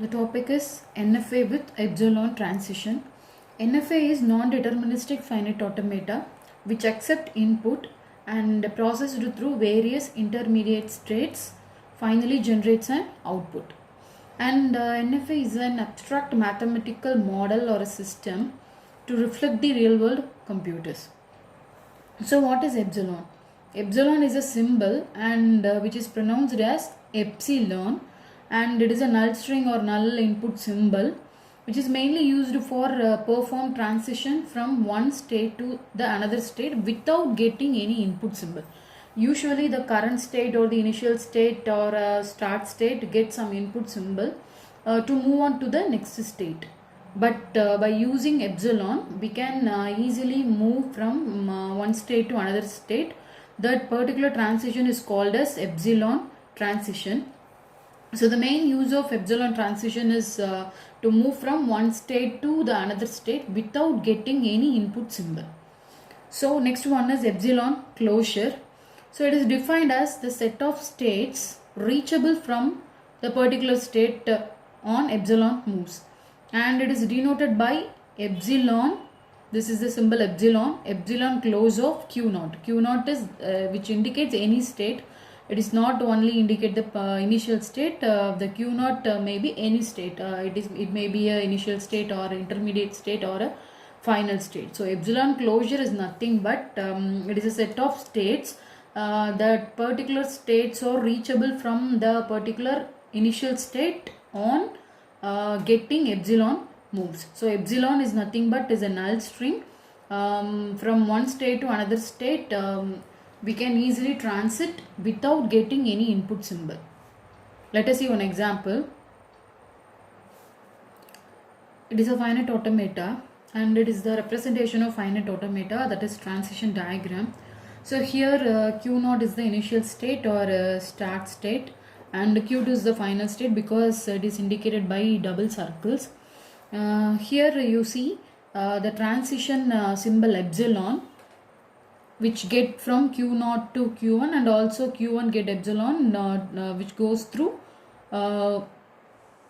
The topic is NFA with epsilon transition. NFA is non-deterministic finite automata which accept input and processed through various intermediate states finally generates an output. And NFA is an abstract mathematical model or a system to reflect the real world computers. So what is epsilon? Epsilon is a symbol and which is pronounced as epsilon, and it is a null string or null input symbol which is mainly used for perform transition from one state to the another state without getting any input symbol. Usually the current state or the initial state or start state gets some input symbol to move on to the next state. But by using epsilon we can easily move from one state to another state. That particular transition is called as epsilon transition. So the main use of epsilon transition is to move from one state to the another state without getting any input symbol. So next one is epsilon closure. So it is defined as the set of states reachable from the particular state on epsilon moves, and it is denoted by epsilon. This is the symbol epsilon close of q naught. Q naught is which indicates any state. It is not only indicate the initial state. The q naught may be any state. It may be a initial state or intermediate state or a final state. So epsilon closure is nothing but it is a set of states that particular states are reachable from the particular initial state on getting epsilon moves. So epsilon is nothing but is a null string. From one state to another state we can easily transit without getting any input symbol. Let us see one example. It is a finite automata and it is the representation of finite automata, that is transition diagram. So here q naught is the initial state or start state, and q2 is the final state because it is indicated by double circles. Here you see the transition symbol epsilon which get from q naught to q1, and also q1 get epsilon which goes through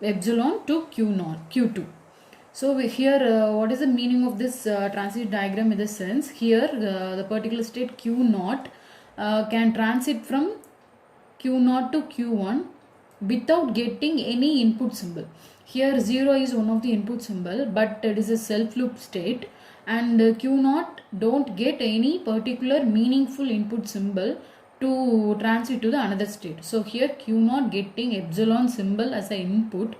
epsilon to q naught q2. So here what is the meaning of this transit diagram in the sense, here the particular state q naught can transit from q naught to q1 without getting any input symbol. Here 0 is one of the input symbol, but it is a self loop state, and q naught don't get any particular meaningful input symbol to transit to the another state. So here q naught getting epsilon symbol as an input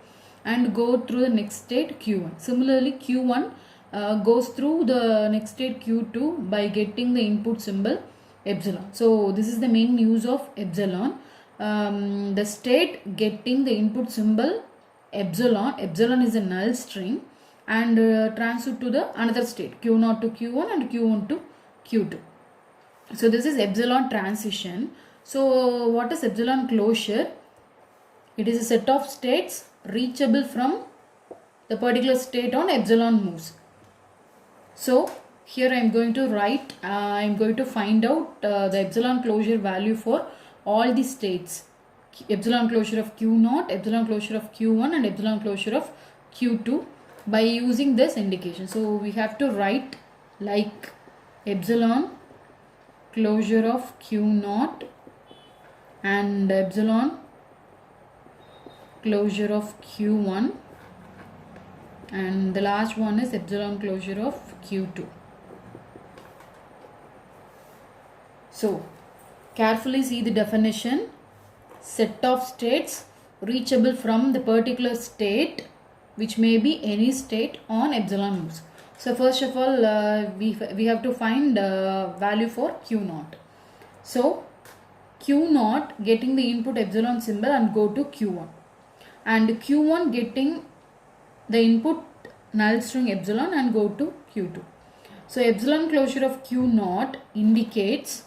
and go through the next state q1. Similarly q1 goes through the next state q2 by getting the input symbol epsilon. So this is the main use of epsilon. The state getting the input symbol epsilon is a null string, and transit to the another state q0 to q1 and q1 to q2. So this is epsilon transition. So what is epsilon closure? It is a set of states reachable from the particular state on epsilon moves. So here I am going to write, I am going to find out the epsilon closure value for all the states. Epsilon closure of q0, epsilon closure of q1 and epsilon closure of q2 by using this indication. So we have to write like epsilon closure of q0 and epsilon closure of q1, and the last one is epsilon closure of q2. So carefully see the definition. Set of states reachable from the particular state, which may be any state on epsilon moves. So first of all we have to find value for q naught. So q naught getting the input epsilon symbol and go to q1, and q1 getting the input null string epsilon and go to q2. So epsilon closure of q naught indicates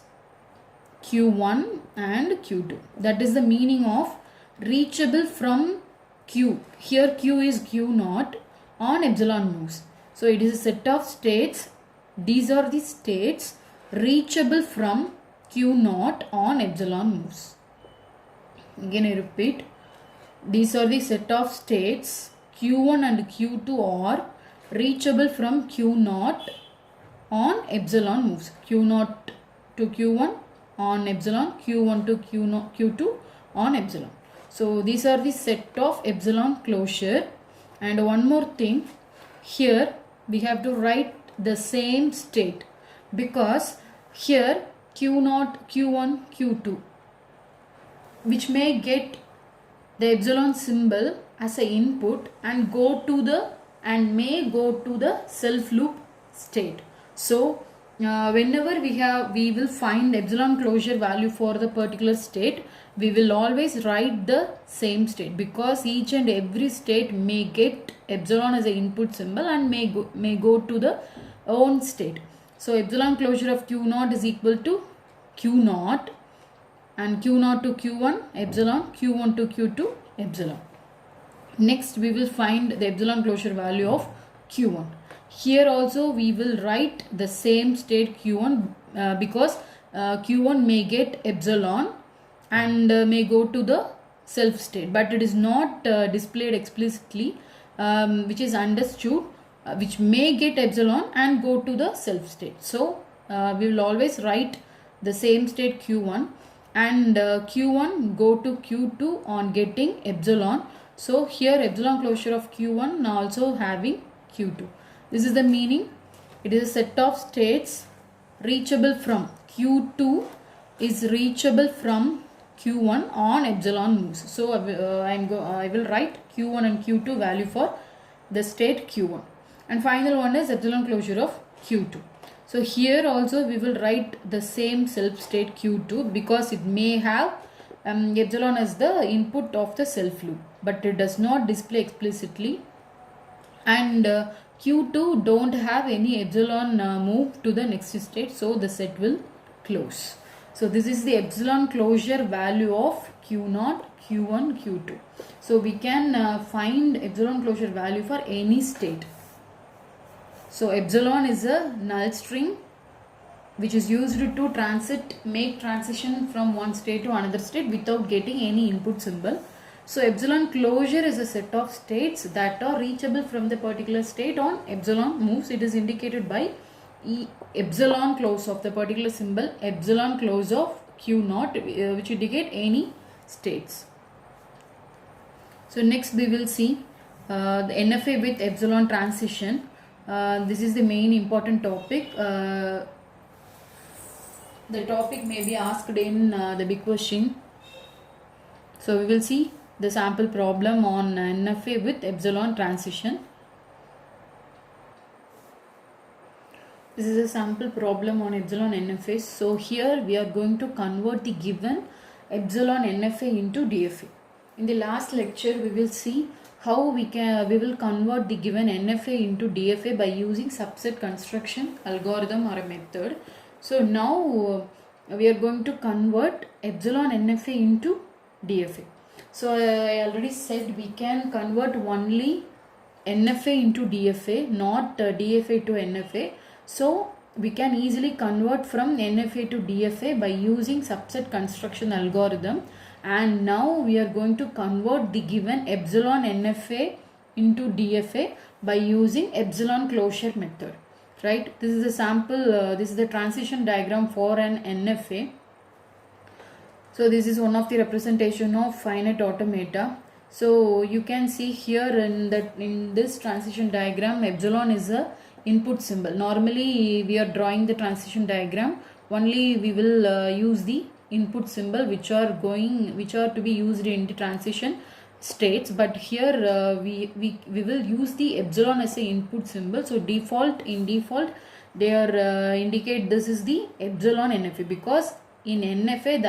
q1 and q2. That is the meaning of reachable from q. Here q is q naught on epsilon moves. So it is a set of states. These are the states reachable from q naught on epsilon moves. Again I repeat, these are the set of states q1 and q2 are reachable from q0 on epsilon moves. q0 to q1 on epsilon, q1 to q0, q2 on epsilon. So these are the set of epsilon closure. And one more thing, here we have to write the same state, because here q0, q1, q2, which may get the epsilon symbol as a input and may go to the self loop state. So whenever we will find epsilon closure value for the particular state, we will always write the same state, because each and every state may get epsilon as an input symbol and may go to the own state. So epsilon closure of q0 is equal to q0, and q0 to q1 epsilon, q1 to q2 epsilon. Next we will find the epsilon closure value of q1. Here also we will write the same state q1 because q1 may get epsilon and may go to the self state, but it is not displayed explicitly, which is understood, which may get epsilon and go to the self state. So we will always write the same state q1, and q1 go to q2 on getting epsilon. So here epsilon closure of q1 also having q2. This is the meaning. It is a set of states reachable from q2 is reachable from q1 on epsilon moves. So I will write q1 and q2 value for the state q1. And final one is epsilon closure of q2. So here also we will write the same self state q2, because it may have epsilon as the input of the self loop, but it does not display explicitly. And q2 don't have any epsilon move to the next state, so the set will close. So this is the epsilon closure value of q0, q1, q2. So we can find epsilon closure value for any state. So epsilon is a null string which is used to make transition from one state to another state without getting any input symbol. So epsilon closure is a set of states that are reachable from the particular state on epsilon moves. It is indicated by epsilon close of the particular symbol, epsilon close of q0, which indicate any states. So next we will see the NFA with epsilon transition. This is the main important topic. The topic may be asked in the big question. So we will see the sample problem on NFA with epsilon transition. This is a sample problem on epsilon NFA. So here we are going to convert the given epsilon NFA into DFA. In the last lecture we will see how we will convert the given NFA into DFA by using subset construction algorithm or a method. So now we are going to convert epsilon NFA into DFA. So I already said we can convert only NFA into DFA, not DFA to NFA. So we can easily convert from NFA to DFA by using subset construction algorithm. And now we are going to convert the given epsilon NFA into DFA by using epsilon closure method. Right? This is a sample, this is the transition diagram for an NFA. So this is one of the representation of finite automata. So you can see here in this transition diagram, epsilon is a input symbol. Normally we are drawing the transition diagram, only we will use the input symbol which are to be used in the transition states, but here we will use the epsilon as a input symbol. So in default they are indicate this is the epsilon NFA, because in NFA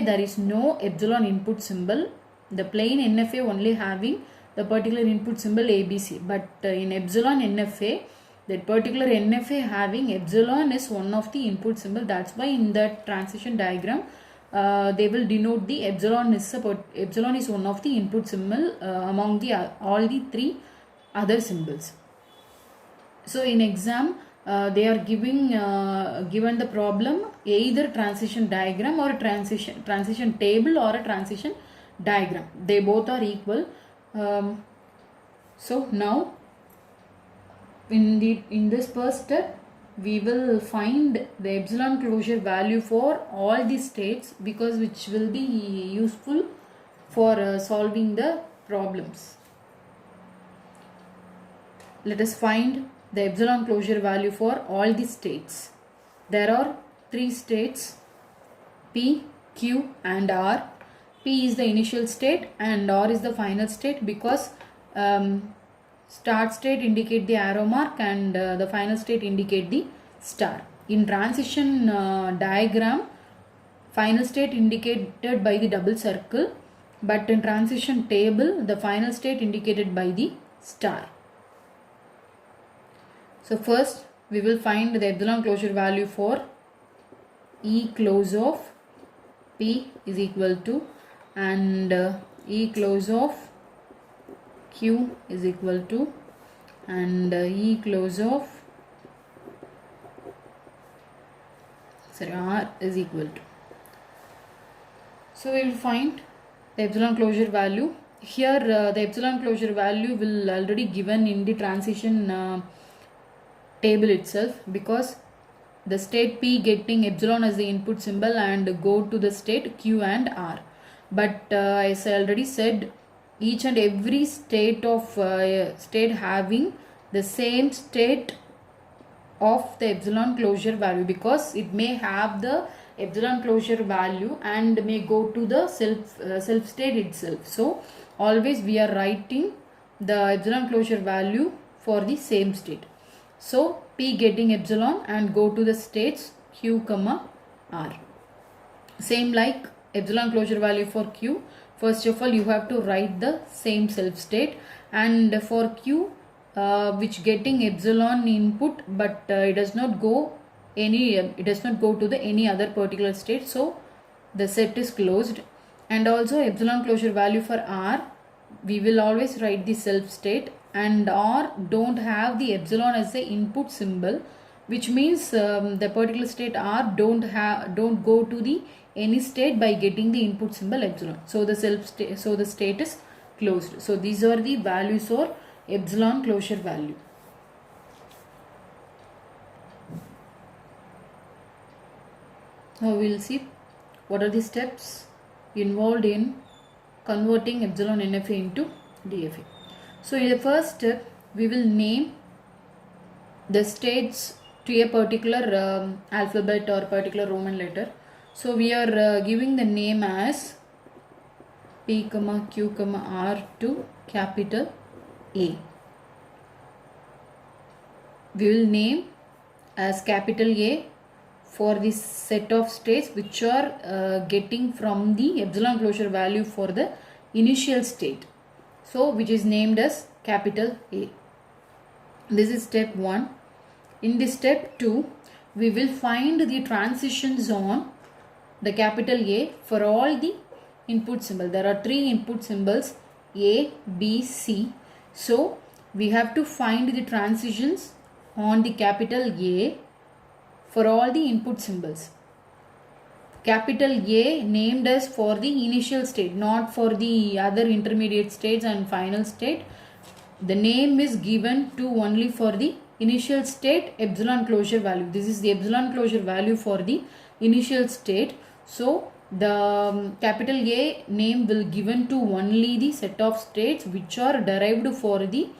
there is no epsilon input symbol. The plain NFA only having the particular input symbol ABC, but in epsilon NFA, that particular NFA having epsilon is one of the input symbol. That's why in that transition diagram they will denote the epsilon is one of the input symbol among all the three other symbols. So in exam they are given the problem either transition diagram or a transition table or a transition diagram. They both are equal. So now in this first step, we will find the epsilon closure value for all the states, because which will be useful for solving the problems. Let us find the epsilon closure value for all the states. There are 3 states, P, Q and R. P is the initial state and R is the final state, because start state indicate the arrow mark and the final state indicate the star. In transition diagram, final state indicated by the double circle, but in transition table, the final state indicated by the star. So first we will find the epsilon closure value for E close of P is equal to, and E close of Q is equal to, and E close of R is equal to. So we will find the epsilon closure value. Here the epsilon closure value will already given in the transition table itself, because the state P getting epsilon as the input symbol and go to the state Q and R. But as I already said, each and every state of state having the same state of the epsilon closure value, because it may have the epsilon closure value and may go to the self state itself. So always we are writing the epsilon closure value for the same state. So P getting epsilon and go to the states Q comma R. Same like epsilon closure value for Q. First of all, you have to write the same self state, and for Q which getting epsilon input, but it does not go to the any other particular state, so the set is closed. And also epsilon closure value for R, we will always write the self state, and R don't have the epsilon as the input symbol, which means the particular state R don't go to the any state by getting the input symbol epsilon. So the state is closed. So these are the values for epsilon closure value. Now we will see what are the steps involved in converting epsilon NFA into DFA. So in the first step, we will name the states to a particular alphabet or particular Roman letter. So we are giving the name as P, Q, R to capital A. We will name as capital A for this set of states which are getting from the epsilon closure value for the initial state. So which is named as capital A. This is step 1. In this step 2, we will find the transitions on the capital A for all the input symbols. There are 3 input symbols A, B, C. So we have to find the transitions on the capital A for all the input symbols. Capital A named as for the initial state, not for the other intermediate states and final state. The name is given to only for the initial state epsilon closure value. This is the epsilon closure value for the initial state. So the capital A name will given to only the set of states which are derived for the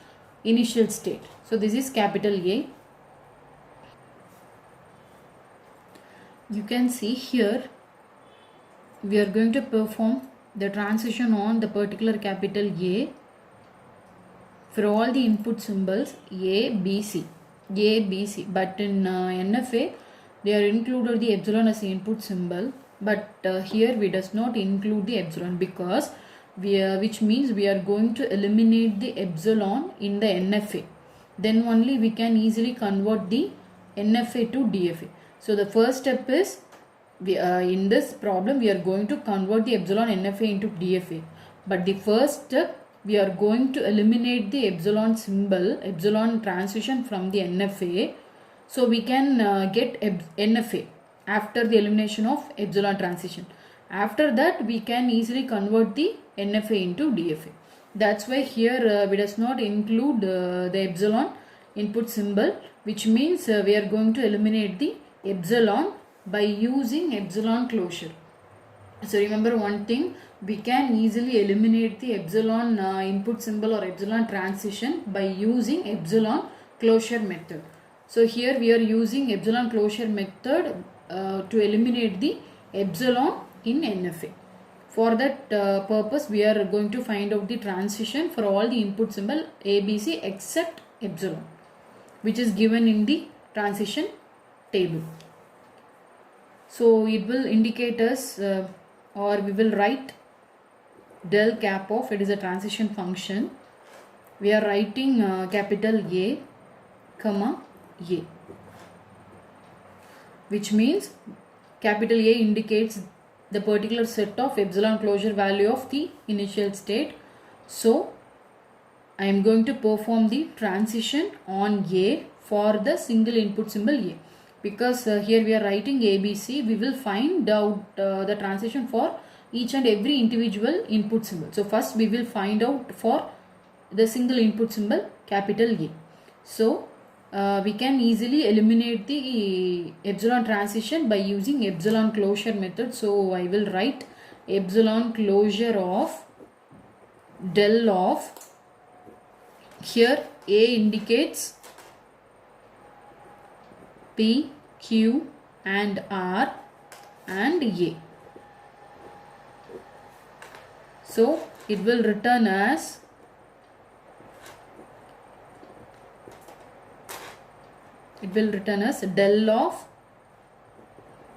initial state. So this is capital A. You can see here we are going to perform the transition on the particular capital A for all the input symbols A, B, C. But in NFA they are included the epsilon as the input symbol, but here we does not include the epsilon, because which means we are going to eliminate the epsilon in the NFA. Then only we can easily convert the NFA to DFA. So the first step is in this problem we are going to convert the epsilon NFA into DFA. But the first step, we are going to eliminate the epsilon symbol, epsilon transition from the NFA. So we can get NFA after the elimination of epsilon transition. After that we can easily convert the NFA into DFA. That's why here we does not include the epsilon input symbol, which means we are going to eliminate the epsilon by using epsilon closure. So remember one thing, we can easily eliminate the epsilon input symbol or epsilon transition by using epsilon closure method. So here we are using epsilon closure method to eliminate the epsilon in NFA. For that purpose, we are going to find out the transition for all the input symbol ABC except epsilon, which is given in the transition table. So it will indicate us or we will write del cap of, it is a transition function. We are writing capital A, comma A, which means capital A indicates the particular set of epsilon closure value of the initial state. So I am going to perform the transition on A for the single input symbol A. Because here we are writing ABC, we will find out the transition for each and every individual input symbol. So first we will find out for the single input symbol capital A. So we can easily eliminate the epsilon transition by using epsilon closure method. So I will write epsilon closure of del of, here A indicates P, Q and R and A. So it will return as del of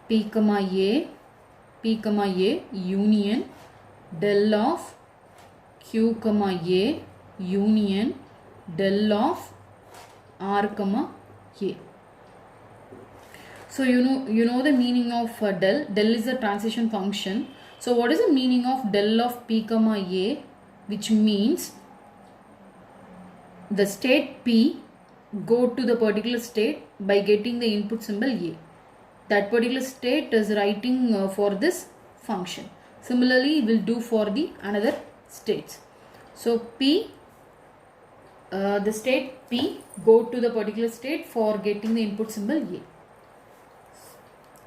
P comma A union del of Q comma A union del of R comma A. So you know the meaning of del. Del is a transition function. So what is the meaning of del of P comma A? Which means the state P go to the particular state by getting the input symbol A. That particular state is writing for this function. Similarly, we will do for the another states. So P, the state P go to the particular state for getting the input symbol A.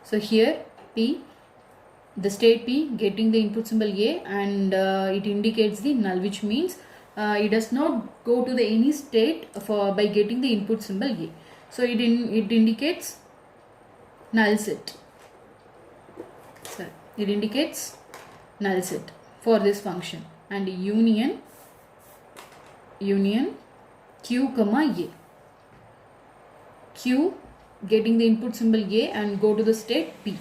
So here P, the state P getting the input symbol A, and it indicates the null, which means it does not go to the any state for by getting the input symbol A. So it indicates null set. So it indicates null set for this function, and union Q comma A. Q getting the input symbol A and go to the state P.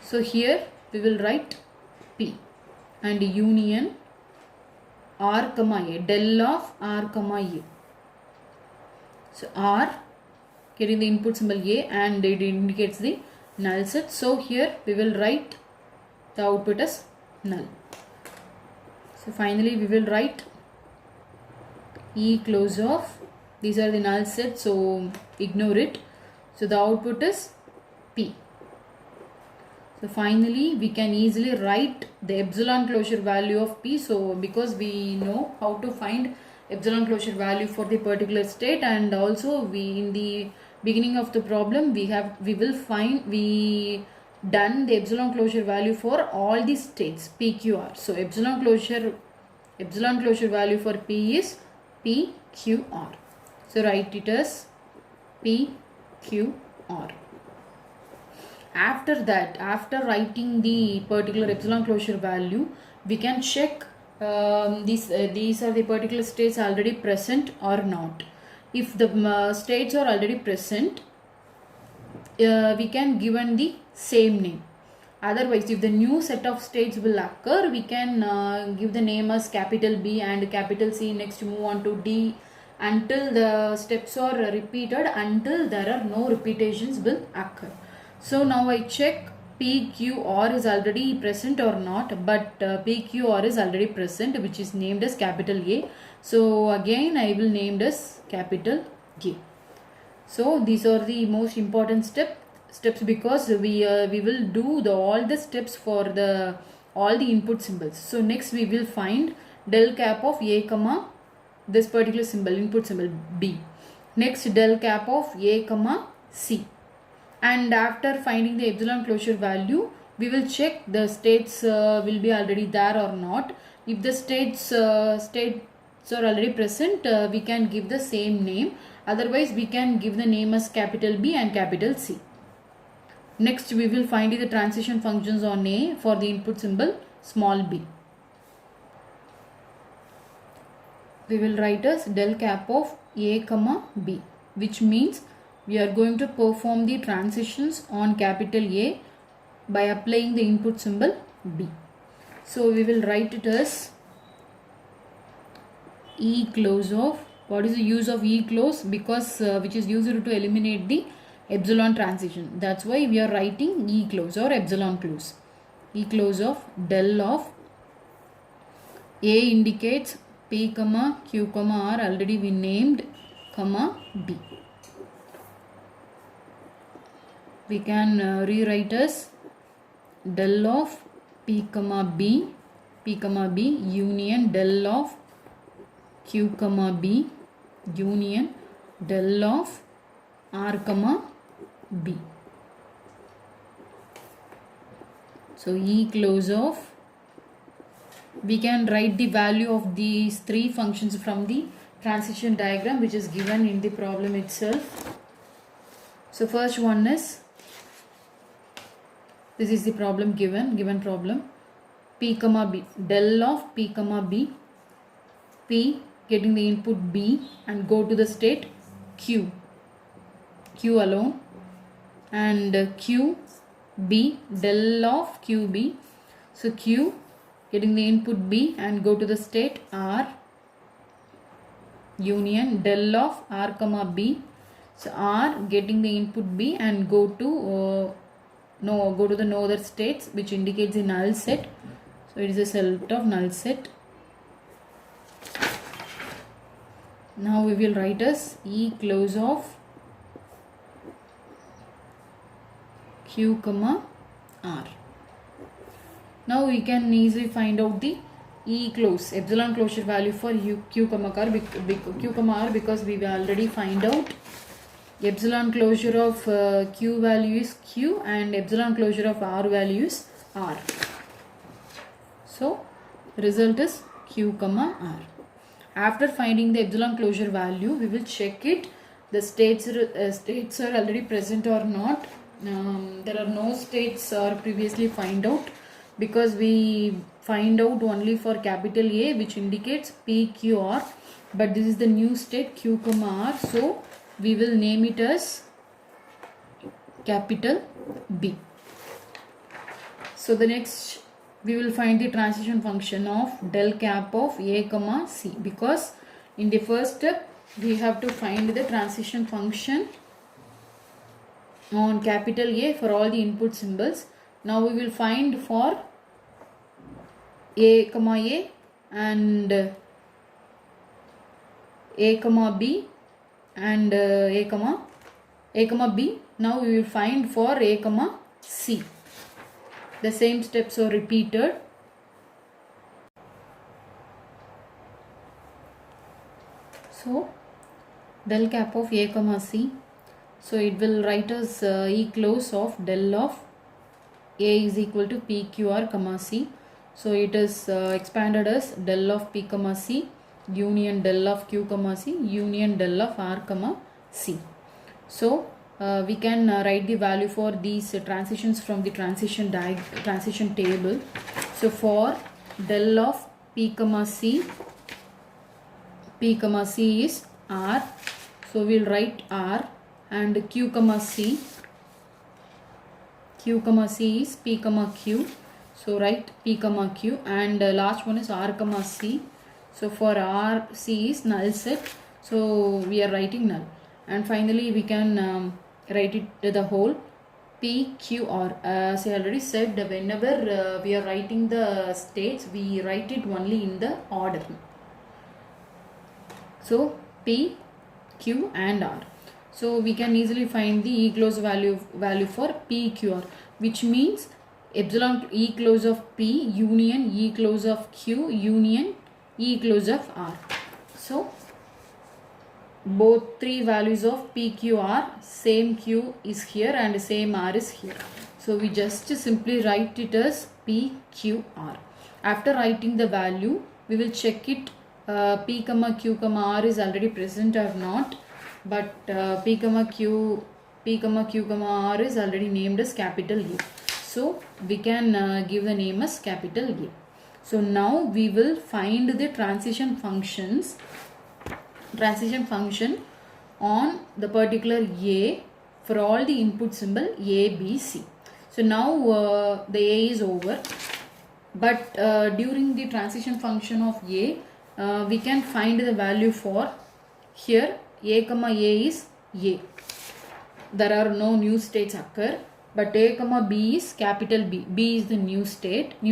So here we will write P and union R comma A, del of R comma A. So R getting the input symbol A and it indicates the null set. So here we will write the output as null. So finally we will write E close of, these are the null sets, so ignore it. So the output is P. So finally we can easily write the epsilon closure value of P. So because we know how to find epsilon closure value for the particular state, and also we in the beginning of the problem we done the epsilon closure value for all the states PQR. So epsilon closure value for P is PQR. So write it as PQR. After that, after writing the particular epsilon closure value, we can check these are the particular states already present or not. If the states are already present, we can given the same name. Otherwise, if the new set of states will occur, we can give the name as capital B and capital C. Next move on to D until the steps are repeated, until there are no repetitions will occur. So now I check PQR is already present or not, but PQR is already present, which is named as capital A. So again I will name as capital A. So these are the most important steps steps because we will do all the steps for all the input symbols. So next we will find del cap of a comma this particular symbol, input symbol B. Next del cap of a comma C. And after finding the epsilon closure value, we will check the states will be already there or not. If the states are already present, we can give the same name. Otherwise, we can give the name as capital B and capital C. Next, we will find the transition functions on A for the input symbol small b. We will write as del cap of A comma B, which means we are going to perform the transitions on capital A by applying the input symbol B. So we will write it as E close of, what is the use of E close? Because which is used to eliminate the epsilon transition. That's why we are writing E close or epsilon close. E close of del of A indicates P comma Q comma R, already we named, comma B. We can rewrite as del of P comma B union del of Q comma B union del of R comma B. So E close of, we can write the value of these three functions from the transition diagram which is given in the problem itself. So first one is, this is the problem given problem, P comma B, del of P comma B, P getting the input B and go to the state Q alone, and Q B del of QB, so Q getting the input B and go to the state R union del of R comma B, so R getting the input B and go to the no other states, which indicates the null set. So it is a set of null set. Now we will write as E close of Q comma R. Now we can easily find out the E close, epsilon closure value for Q comma R, because we will already find out epsilon closure of Q value is Q and epsilon closure of R value is R. So result is Q comma R. After finding the epsilon closure value, we will check it, the states are already present or not. There are no states are previously find out, because we find out only for capital A, which indicates PQR, but this is the new state Q comma R, so we will name it as capital B. So the next we will find the transition function of del cap of A comma C, because in the first step we have to find the transition function on capital A for all the input symbols. Now we will find for A comma A and A comma B and A comma B. Now we will find for A comma C. The same steps are repeated. So del cap of A comma C. So it will write as E close of del of A is equal to PQR comma C. So it is expanded as del of P comma C union del of Q comma C union del of R comma C. So we can write the value for these transitions from the transition table. So for del of P comma C is R, so we will write R, and Q comma C is P comma Q, so write P comma Q, and last one is R comma C. So for R, C is null set, so we are writing null, and finally we can write it to the whole P, Q, R. As I already said, whenever we are writing the states, we write it only in the order. So P, Q and R. So we can easily find the E close value for PQR, which means epsilon E close of P union E close of Q union E close of R. So both three values of PQR, same Q is here and same R is here. So we just simply write it as PQR. After writing the value, we will check it P comma Q comma R is already present or not. But P comma Q comma R is already named as capital A. So we can give the name as capital A. So now we will find the transition function on the particular A for all the input symbol A, B, C. So now the A is over, but during the transition function of A, we can find the value for here A comma A is A. There are no new states occur, but A comma B is capital B. B is the new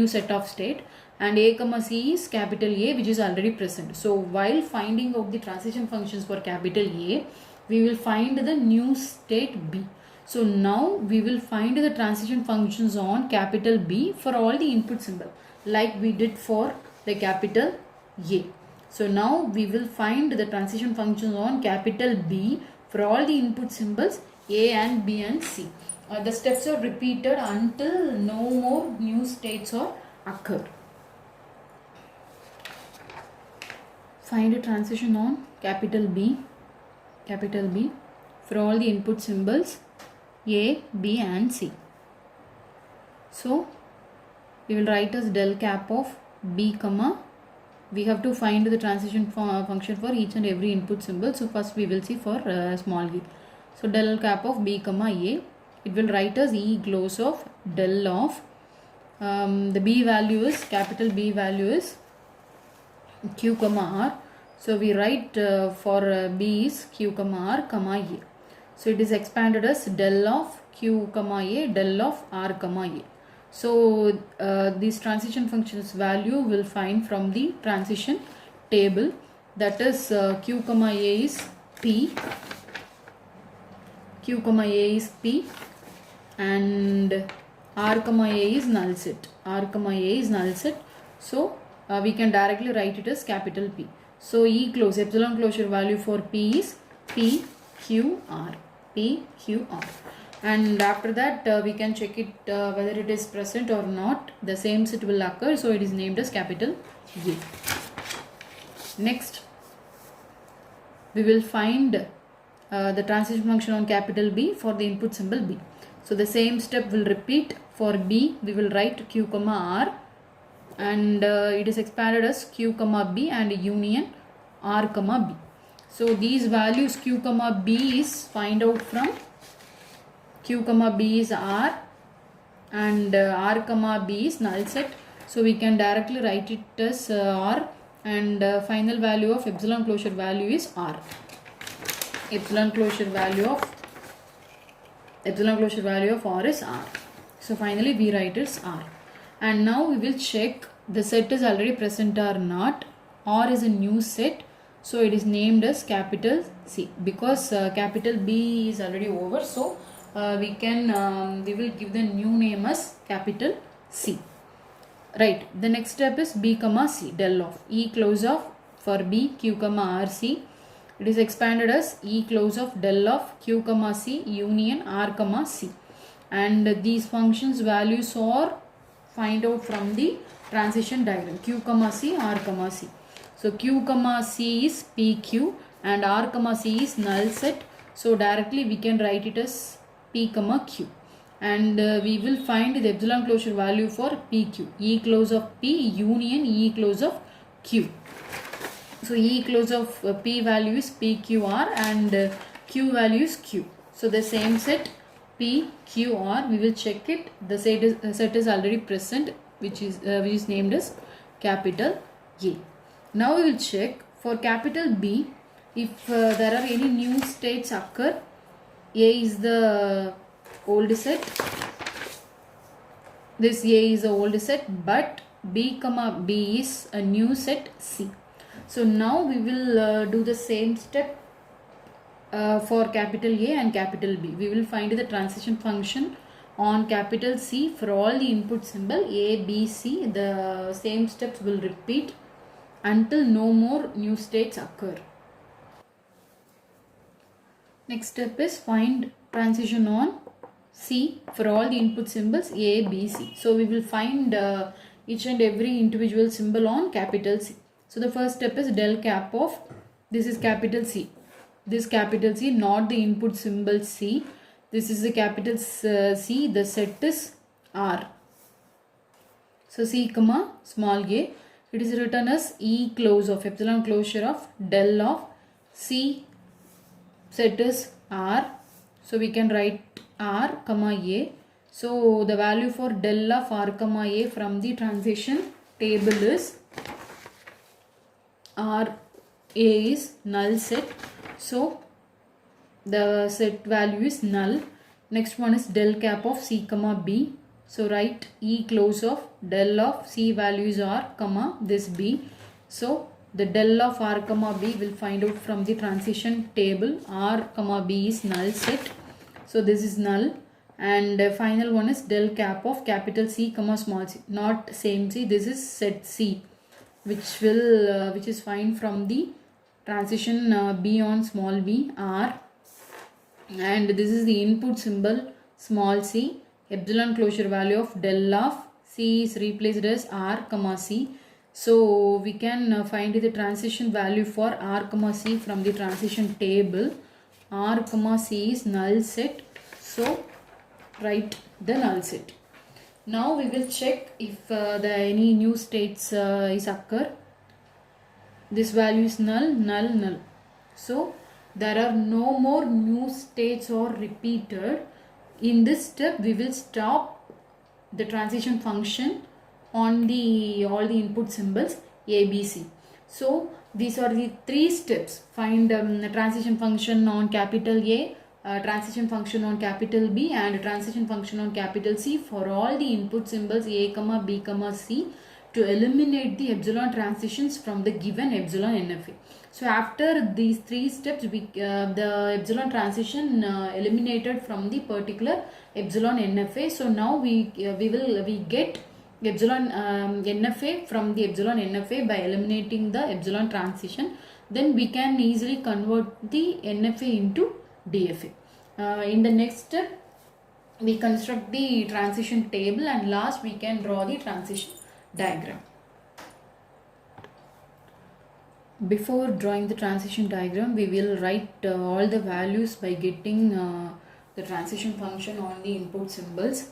set of state, and A comma C is capital A, which is already present. So while finding out the transition functions for capital A, we will find the new state B. So now we will find the transition functions on capital B for all the input symbol, like we did for the capital A. So now we will find the transition functions on capital B for all the input symbols A and B and C. The steps are repeated until no more new states are occurred. Find a transition on capital B for all the input symbols A, B and C. So we will write as del cap of B comma. We have to find the transition function for each and every input symbol. So first we will see for small g. So del cap of B comma A. It will write as E close of del of the B value is capital B value is Q comma R. So we write for B is Q comma R comma A. So it is expanded as del of Q comma A del of R comma A. So this transition functions value will find from the transition table, that is Q comma A is P, Q comma A is P, and R comma A is null set. R comma A is null set. So we can directly write it as capital P. So E close epsilon closure value for P is PQR. PQR. And after that we can check it whether it is present or not. The same set will occur, so it is named as capital A. Next we will find the transition function on capital B for the input symbol B. So the same step will repeat. For B we will write Q comma R, and it is expanded as Q comma B and union R comma B. So these values Q comma B is find out from Q comma B is R and R comma B is null set. So we can directly write it as R, and final value of epsilon closure value is R. Epsilon closure value of R is R. So finally we write as R. And now we will check the set is already present or not. R is a new set, so it is named as capital C, because capital B is already over. So we will give the new name as capital C. Right. The next step is B comma C, del of E close of for B Q comma R C. It is expanded as E close of del of Q comma C union R comma C, and these functions values are find out from the transition diagram Q comma C R comma C. So Q comma C is PQ and R comma C is null set. So directly we can write it as P comma Q, and we will find the epsilon closure value for PQ. E close of P union E close of Q. So E close of P value is PQR and Q value is Q. So the same set PQR, we will check it. The set is already present, which is named as capital A. Now we will check for capital B if there are any new states occur. A is the old set. This A is the old set, but B comma B is a new set C. So now we will do the same step for capital A and capital B. We will find the transition function on capital C for all the input symbol A, B, C. The same steps will repeat until no more new states occur. Next step is find transition on C for all the input symbols A, B, C. So we will find each and every individual symbol on capital C. So the first step is del cap of, this is capital C. This capital C, not the input symbol C. This is the capital C. The set is R. So C comma small a. It is written as E close of, epsilon closure of del of C. Set is R. So we can write R comma A. So the value for del of R comma A from the transition table is R. A is null set. So the set value is null. Next one is del cap of C comma B. So write E close of del of C values R comma this B. So the del of R comma B will find out from the transition table. R comma B is null set. So this is null. And final one is del cap of capital C comma small c. Not same C. This is set C, which is find from the transition B on small b R. And this is the input symbol small c. Epsilon closure value of del of C is replaced as R comma C. So we can find the transition value for R comma C from the transition table. R comma C is null set. So write the null set. Now we will check if any new states is occur. This value is null, null, null. So there are no more new states or repeated. In this step we will stop the transition function on the all the input symbols A, B, C. So these are the three steps. Find the transition function on capital A, transition function on capital B, and transition function on capital C for all the input symbols A, B, C to eliminate the epsilon transitions from the given epsilon NFA. So after these three steps, the epsilon transition eliminated from the particular epsilon NFA. So now we get epsilon NFA from the epsilon NFA by eliminating the epsilon transition. Then we can easily convert the NFA into DFA. In the next step, we construct the transition table, and last we can draw the transition diagram. Before drawing the transition diagram, we will write all the values by getting the transition function on the input symbols.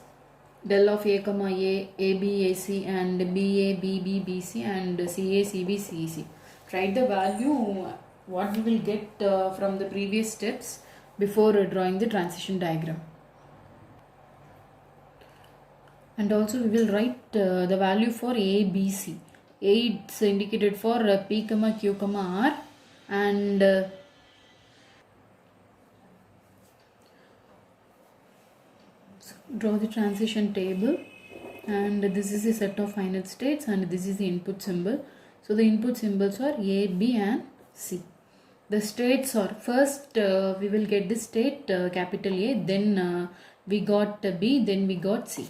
Del of A comma A, AB, AC, and BA, BB, BC, and CA, CB, CEC. Write the value what we will get from the previous steps before drawing the transition diagram. And also we will write the value for A, B, C. A is indicated for P, Q, R, and draw the transition table. And this is the set of finite states, and this is the input symbol. So the input symbols are A, B, and C. The states are, first we will get the state capital A, then we got B, then we got C.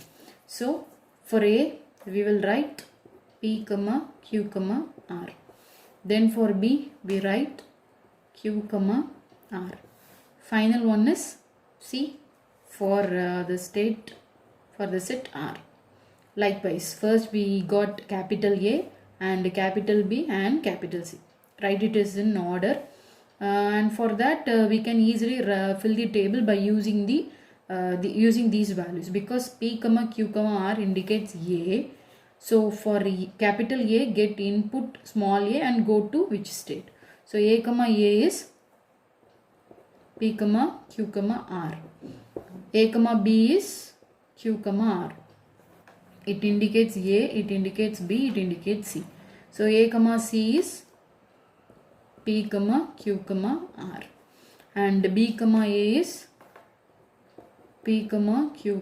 So for A we will write P, Q, R. Then for B we write Q, R. Final one is C for the state for the set R. Likewise, first we got capital A and capital B and capital C. Write it as in order. And for that we can easily fill the table by using using these values, because P, Q, R indicates A. So for capital A, get input small a and go to which state. So A, A is P, Q, R. A, B is Q, R. It indicates A, it indicates B, it indicates C. So A, C is P, Q, R. And B, A is P, Q,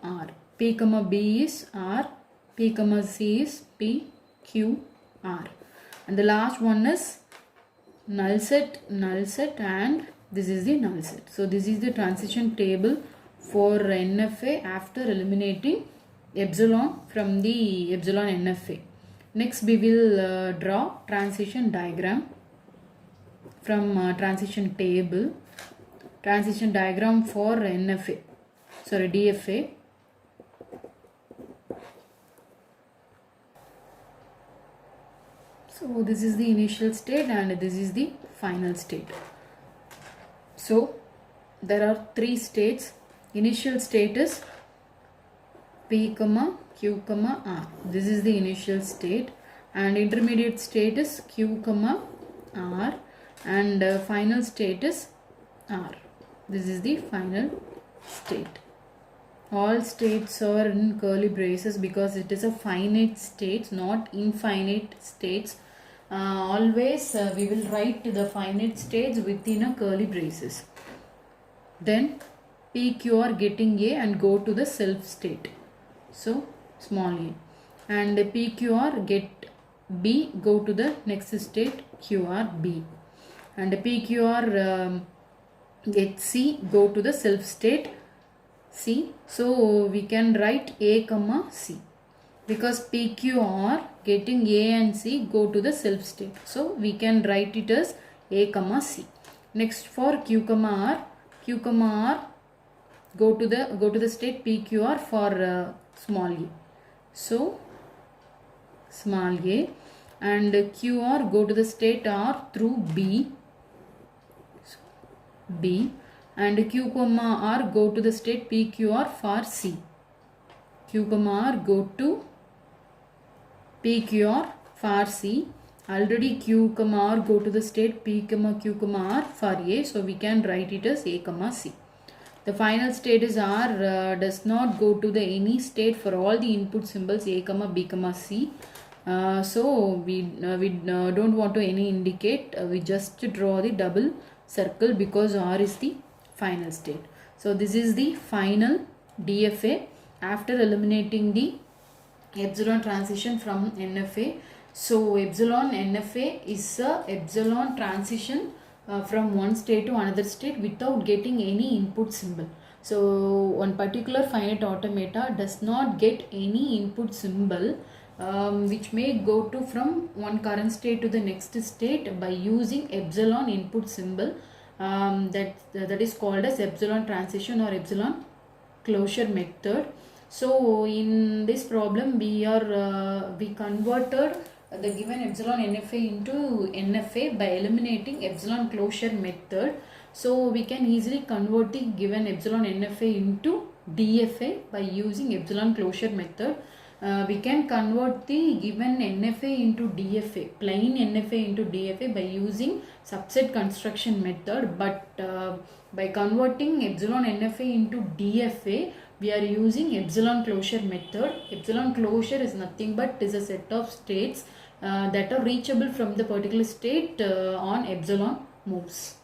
R. P, B is R. P, C is P, Q, R. And the last one is null set, and This is the null set. So this is the transition table for NFA after eliminating epsilon from the epsilon NFA. Next we will draw transition diagram from transition table. Transition diagram for NFA, sorry DFA. So this is the initial state and this is the final state. So there are three states. Initial state is P, Q, R. This is the initial state, and intermediate state is Q, R, and final state is R. This is the final state. All states are in curly braces because it is a finite state, not infinite states. Always we will write the finite states within a curly braces. Then PQ are getting A and go to the self state. So small a. And PQR get B, go to the next state QRB. And PQR get C, go to the self state C. So we can write A, C. Because PQR getting A and C go to the self state. So we can write it as A, C. Next for Q, R go to the state PQR for small a. So small a, and QR go to the state R through B, and Q, R go to the state PQR for C. Q, R go to PQR for C. Already Q, R go to the state P, Q, R for A. So we can write it as A, C. The final state is R does not go to the any state for all the input symbols A, B, C. So we don't want to any indicate. We just draw the double circle because R is the final state. So this is the final DFA after eliminating the epsilon transition from NFA. So epsilon NFA is a epsilon transition from one state to another state without getting any input symbol. So one particular finite automata does not get any input symbol which may go to from one current state to the next state by using epsilon input symbol. That is called as epsilon transition or epsilon closure method. So in this problem we converted the given epsilon NFA into NFA by eliminating epsilon closure method. So we can easily convert the given epsilon NFA into DFA by using epsilon closure method. We can convert the given NFA into DFA, plain NFA into DFA by using subset construction method, but by converting epsilon NFA into DFA, we are using epsilon closure method. Epsilon closure is nothing but is a set of states that are reachable from the particular state on epsilon moves.